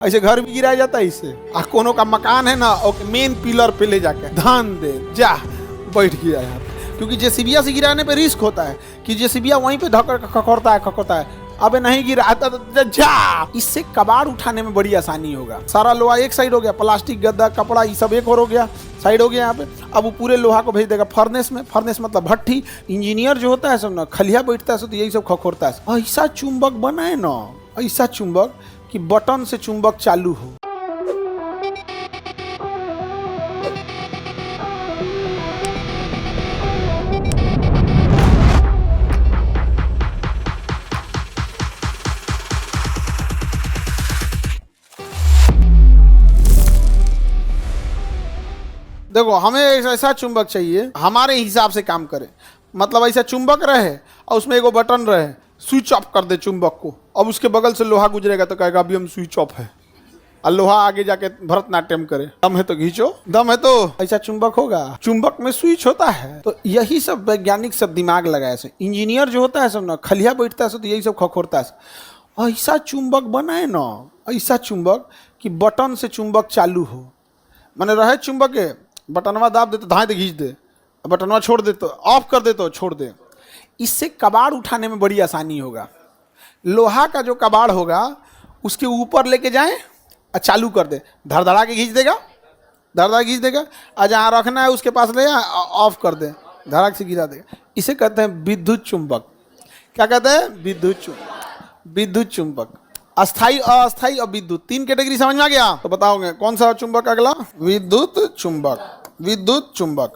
ऐसे घर भी गिराया जाता है इससे। कोनो का मकान है ना, ओके, मेन पिलर पे ले जाके धान दे जा बैठ गया यहाँ पे, क्योंकि जेसीबिया से गिराने पे रिस्क होता है कि जेसीबिया वहीं पे धक्कर खखोरता है। अबे नहीं गिरा तो जा। इससे कबाड़ उठाने में बड़ी आसानी होगा। सारा लोहा एक साइड हो गया, प्लास्टिक, गद्दा, कपड़ा, ये सब एक और हो गया, साइड हो गया यहाँ पे। अब वो पूरे लोहा को भेज देगा फर्नेस में। फर्नेस मतलब भट्ठी। इंजीनियर जो होता है सब ना खलिया बैठता है तो यही सब खखोरता है। ऐसा चुंबक बनाए ना, ऐसा चुंबक कि बटन से चुंबक चालू हो। देखो, हमें ऐसा चुंबक चाहिए हमारे हिसाब से काम करे। मतलब ऐसा चुंबक रहे और उसमें एगो बटन रहे, स्विच ऑफ कर दे चुंबक को। अब उसके बगल से लोहा गुजरेगा तो कहेगा अभी हम स्विच ऑफ है, और लोहा आगे जाके भरतनाट्यम करे। दम है तो खींचो, दम है तो ऐसा चुंबक होगा। चुंबक में स्विच होता है। तो यही सब वैज्ञानिक सब दिमाग लगाए से। इंजीनियर जो होता है सब ना खलिया बैठता है तो यही सब खखोरता है। ऐसा चुंबक बनाए ना, ऐसा चुंबक कि बटन से चुंबक चालू हो। मैंने रहे चुंबक के बटनवा दाब दे तो धाए खींच दे, बटनवा छोड़ दे तो ऑफ कर दे तो छोड़ दे। इससे कबाड़ उठाने में बड़ी आसानी होगा। लोहा का जो कबाड़ होगा उसके ऊपर लेके जाएं और चालू कर दे, धड़धड़ा के खींच देगा, धड़धड़ा खींच देगा। और जहाँ रखना है उसके पास ले ऑफ कर दे, धड़ाक से गिरा देगा। इसे कहते हैं विद्युत चुंबक। क्या कहते हैं? विद्युत चुंबक। अस्थाई, अस्थाई और विद्युत, तीन कैटेगरी समझ में आ गया? तो बताओगे कौन सा चुंबक अगला? विद्युत चुंबक। विद्युत चुंबक।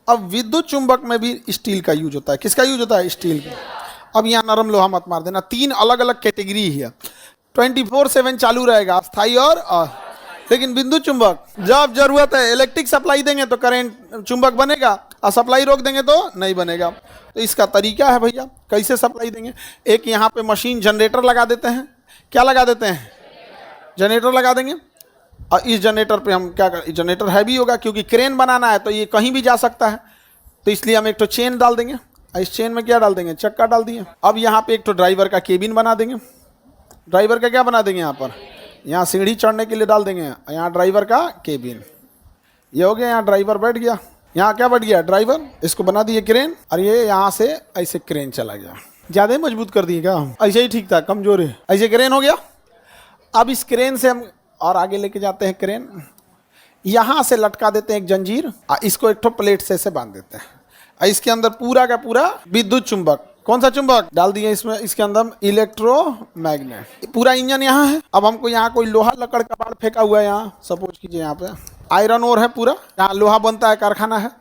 अब विद्युत चुंबक में भी स्टील का यूज होता है। किसका यूज होता है? स्टील का। अब यहाँ नरम लोहा मत मार देना। तीन अलग अलग कैटेगरी है, 24/7 चालू रहेगा, अस्थाई और लेकिन विद्युत चुंबक जब जरूरत है इलेक्ट्रिक सप्लाई देंगे तो करंट चुंबक बनेगा, और सप्लाई रोक देंगे तो नहीं बनेगा। तो इसका तरीका है भैया, कैसे सप्लाई देंगे। एक यहाँ पे मशीन जनरेटर लगा देते हैं। क्या लगा देते हैं? जनरेटर लगा देंगे। और इस जनरेटर पे हम क्या कर, जनरेटर हैवी होगा क्योंकि क्रेन बनाना है तो ये कहीं भी जा सकता है, तो इसलिए हम एक तो चेन डाल देंगे। इस चेन में क्या डाल देंगे? चक्का डाल दिए। अब यहाँ पे एक तो ड्राइवर का केबिन बना देंगे। ड्राइवर का क्या बना देंगे? यहाँ पर यहाँ सीढ़ी चढ़ने के लिए डाल देंगे, यहाँ ड्राइवर का केबिन। ये हो गया, यहाँ ड्राइवर बैठ गया। यहाँ क्या बैठ गया? ड्राइवर। इसको बना दिए क्रेन, और ये यहाँ से ऐसे क्रेन चला गया। ज़्यादा ही मजबूत कर दिए क्या? ऐसे ही ठीक था, कमजोर है। ऐसे क्रेन हो गया। अब इस क्रेन से हम और आगे लेके जाते हैं। क्रेन यहाँ से लटका देते हैं एक जंजीर, और इसको एक ठो प्लेट से बांध देते हैं। और इसके अंदर पूरा का पूरा विद्युत चुंबक। कौन सा चुंबक डाल दिए इसमें? इसके अंदर इलेक्ट्रोमैग्नेट। पूरा इंजन यहाँ है। अब हमको यहाँ कोई लोहा लकड़ कबाड़ फेंका हुआ है, यहाँ सपोज कीजिए यहाँ पे आयरन ओर है, पूरा यहाँ लोहा बनता है, कारखाना है।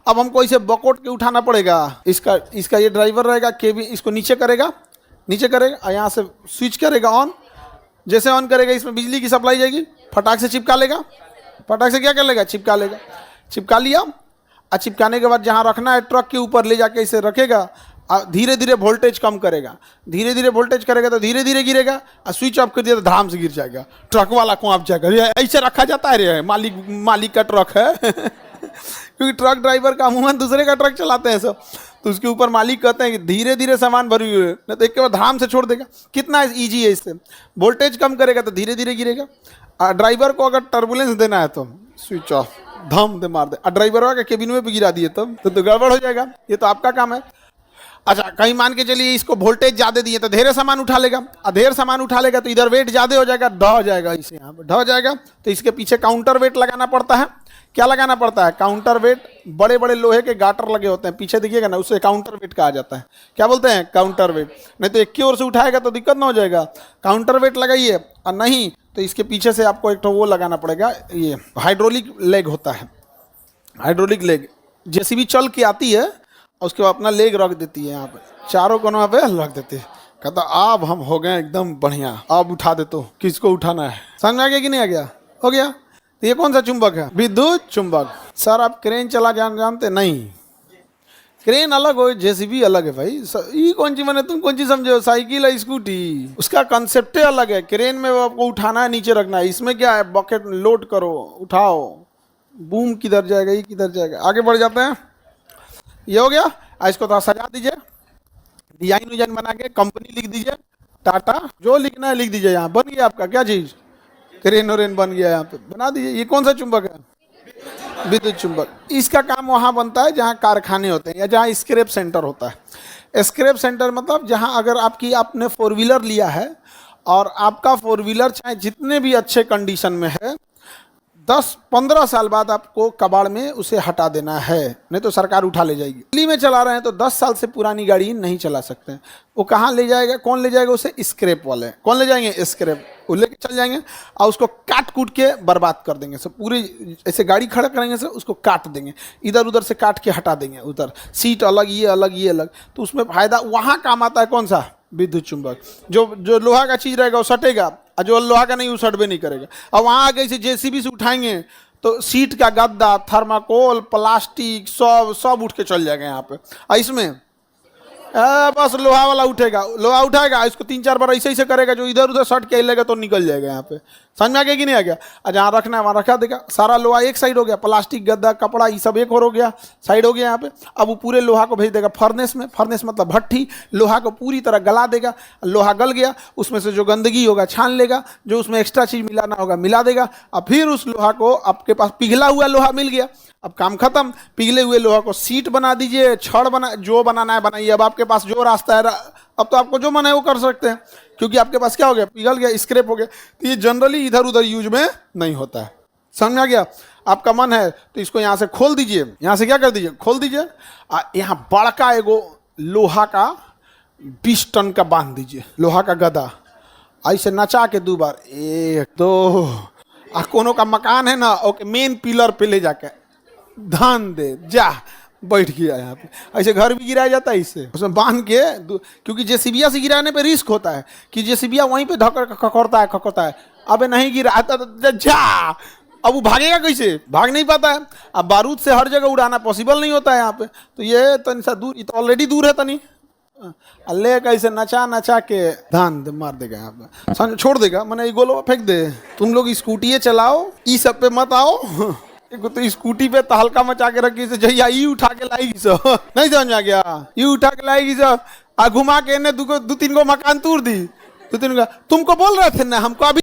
अब हमको इसे बकोट के उठाना पड़ेगा। इसका ये ड्राइवर रहेगा, केबिन इसको नीचे करेगा, और यहाँ से स्विच करेगा ऑन। जैसे ऑन करेगा इसमें बिजली की सप्लाई जाएगी, फटाक से चिपका लेगा। फटाक से क्या कर लेगा? चिपका लेगा। चिपका लिया, और चिपकाने के बाद जहाँ रखना है ट्रक के ऊपर ले जाके इसे रखेगा, और धीरे धीरे वोल्टेज कम करेगा। धीरे धीरे वोल्टेज करेगा तो धीरे धीरे गिरेगा, और स्विच ऑफ कर दिया तो धड़ाम से गिर जाएगा। ट्रक वाला को आप जाएगा। ऐसे रखा जाता है रे, मालिक का ट्रक है क्योंकि ट्रक ड्राइवर का अमूमन दूसरे का ट्रक चलाते हैं सब, तो उसके ऊपर मालिक कहते हैं कि धीरे धीरे सामान भरी हुई है, नहीं तो एक के बाद धाम से छोड़ देगा। कितना ईजी है इससे। वोल्टेज कम करेगा तो धीरे धीरे गिरेगा। ड्राइवर को अगर टर्बुलेंस देना है तो स्विच ऑफ, धम दे मार दे। ड्राइवर का केबिन में भी गिरा दिए तब तो गड़बड़ हो जाएगा। ये तो आपका काम है। अच्छा, कहीं मान के चलिए इसको वोल्टेज ज्यादा दिए तो ढेर सामान उठा लेगा, और ढेर सामान उठा लेगा तो इधर वेट ज्यादा हो जाएगा, ढह जाएगा। इसे यहाँ पे ढह जाएगा तो इसके पीछे काउंटर वेट लगाना पड़ता है। क्या लगाना पड़ता है? Counter wait. बड़े बड़े लोहे के गाटर लगे होते हैं, पीछे देखिएगा ना, उससे काउंटर वेट कहा जाता है। क्या बोलते हैं? Counter wait. नहीं तो एक की ओर से उठाएगा तो दिक्कत ना हो जाएगा। काउंटर वेट लगाइए, और नहीं तो इसके पीछे से आपको एक तो वो लगाना पड़ेगा, ये हाइड्रोलिक लेग होता है। हाइड्रोलिक लेग जेसीबी चल के आती है, और उसके बाद अपना लेग रख देती है यहाँ पे, चारों कोनों पे रख देती है। कहता अब हम हो गए एकदम बढ़िया, अब उठा दे तो किसको उठाना है। समझ में आ गया कि नहीं आ गया? हो गया। तो ये कौन सा चुंबक है? विद्युत चुंबक। सर आप क्रेन चला जानते नहीं? क्रेन अलग हो, जेसीबी अलग है भाई। ये कौन सी मैंने, तुम कौन सी समझे? साइकिल है, स्कूटी, उसका कंसेप्ट अलग है। क्रेन में आपको उठाना है, नीचे रखना है। इसमें क्या है? बकेट लोड करो, उठाओ, बूम किधर जाएगा, ये किधर जाएगा। आगे बढ़ जाते हैं। ये हो गया। इसको थोड़ा सजा दीजिए, डिजाइन बना के कंपनी लिख दीजिए, टाटा, जो लिखना है लिख दीजिए। यहाँ बन गया आपका क्या चीज? क्रेन वरेन बन गया यहाँ पे, बना दीजिए। ये कौन सा चुंबक है? विद्युत चुंबक। इसका काम वहाँ बनता है जहाँ कारखाने होते हैं या जहाँ स्क्रैप सेंटर होता है। स्क्रैप सेंटर मतलब जहाँ अगर आपने 4 व्हीलर लिया है और आपका 4 व्हीलर चाहे जितने भी अच्छे कंडीशन में है, 10-15 साल बाद आपको कबाड़ में उसे हटा देना है, नहीं तो सरकार उठा ले जाएगी। दिल्ली में चला रहे हैं तो 10 साल से पुरानी गाड़ी नहीं चला सकते हैं। वो कहाँ ले जाएगा, कौन ले जाएगा उसे? स्क्रैप वाले। कौन ले जाएंगे? स्क्रैप। वो लेके चल जाएंगे और उसको काट कूट के बर्बाद कर देंगे। सब पूरे ऐसे गाड़ी खड़ा करेंगे से उसको काट देंगे, इधर उधर से काट के हटा देंगे, उधर सीट अलग, ये अलग, ये अलग। तो उसमें फायदा वहाँ काम आता है कौन सा? विद्युत चुंबक। जो लोहा का चीज रहेगा वो सटेगा और जो लोहा का नहीं वो सटबे नहीं करेगा। और वहाँ आगे से जेसीबी से उठाएंगे तो सीट का गद्दा, थर्माकोल, प्लास्टिक सब उठ के चल जाएगा यहाँ पे। और इसमें बस लोहा वाला उठेगा, लोहा उठाएगा, इसको 3-4 बार ऐसे ऐसे करेगा, जो इधर उधर सट के हिलेगा तो निकल जाएगा यहाँ पे। समझ में आ गया कि नहीं आ गया? और जहाँ रखना है वहाँ रखा देगा। सारा लोहा एक साइड हो गया, प्लास्टिक, गद्दा, कपड़ा, ये सब एक और हो गया, साइड हो गया यहाँ पे। अब वो पूरे लोहा को भेज देगा फर्नेस में। फर्नेस मतलब भट्ठी। लोहा को पूरी तरह गला देगा। लोहा गल गया, उसमें से जो गंदगी होगा छान लेगा, जो उसमें एक्स्ट्रा चीज मिलाना होगा मिला देगा। और फिर उस लोहा को, आपके पास पिघला हुआ लोहा मिल गया, अब काम खत्म। पिघले हुए लोहा को सीट बना दीजिए, छड़ बना, जो बनाना है बनाइए। अब आपके पास जो रास्ता है, अब तो आपको जो मन है वो कर सकते हैं, क्योंकि आपके पास क्या हो गया? पिघल गया, स्क्रैप हो गया। तो ये जनरली इधर उधर यूज में नहीं होता है। समझ में आ गया? आपका मन है तो इसको यहाँ से खोल दीजिए, यहाँ से क्या कर दीजिए? खोल दीजिए। यहाँ बड़का एगो लोहा का 20 टन का बांध दीजिए, लोहा का गदा। ऐसे नचा के 2 बार, 1 2। कोनो का मकान है ना, ओके, मेन पिलर पे ले जाके धान दे, जा बैठ गया यहाँ पे। ऐसे घर भी गिराया जाता है इससे, उसमें बांध के। क्योंकि जेसीबिया से गिराने पे रिस्क होता है कि जेसीबिया वहीं पे धक्कर खखोरता है। अबे नहीं गिरा तो जा, अब वो भागेगा कैसे? भाग नहीं पाता है। अब बारूद से हर जगह उड़ाना पॉसिबल नहीं होता है यहाँ पे। तो ये तनी सा दूर, ये तो ऑलरेडी दूर है तनी, ले कैसे नचा के धान मार देगा यहाँ पे, छोड़ देगा, मैंने ये गोलो फेंक दे। तुम लोग स्कूटी चलाओ, ई सब पे मत आओ। तो स्कूटी पे तो हल्का मचा के रखी से जहिया ई उठा के लाएगी सब। नहीं समझ में आ गया? ई उठा के लाएगी सब, आ घुमा के ने 2-3 गो मकान तोड़ दी। 2-3 गो तुमको बोल रहे थे ना, हमको अभी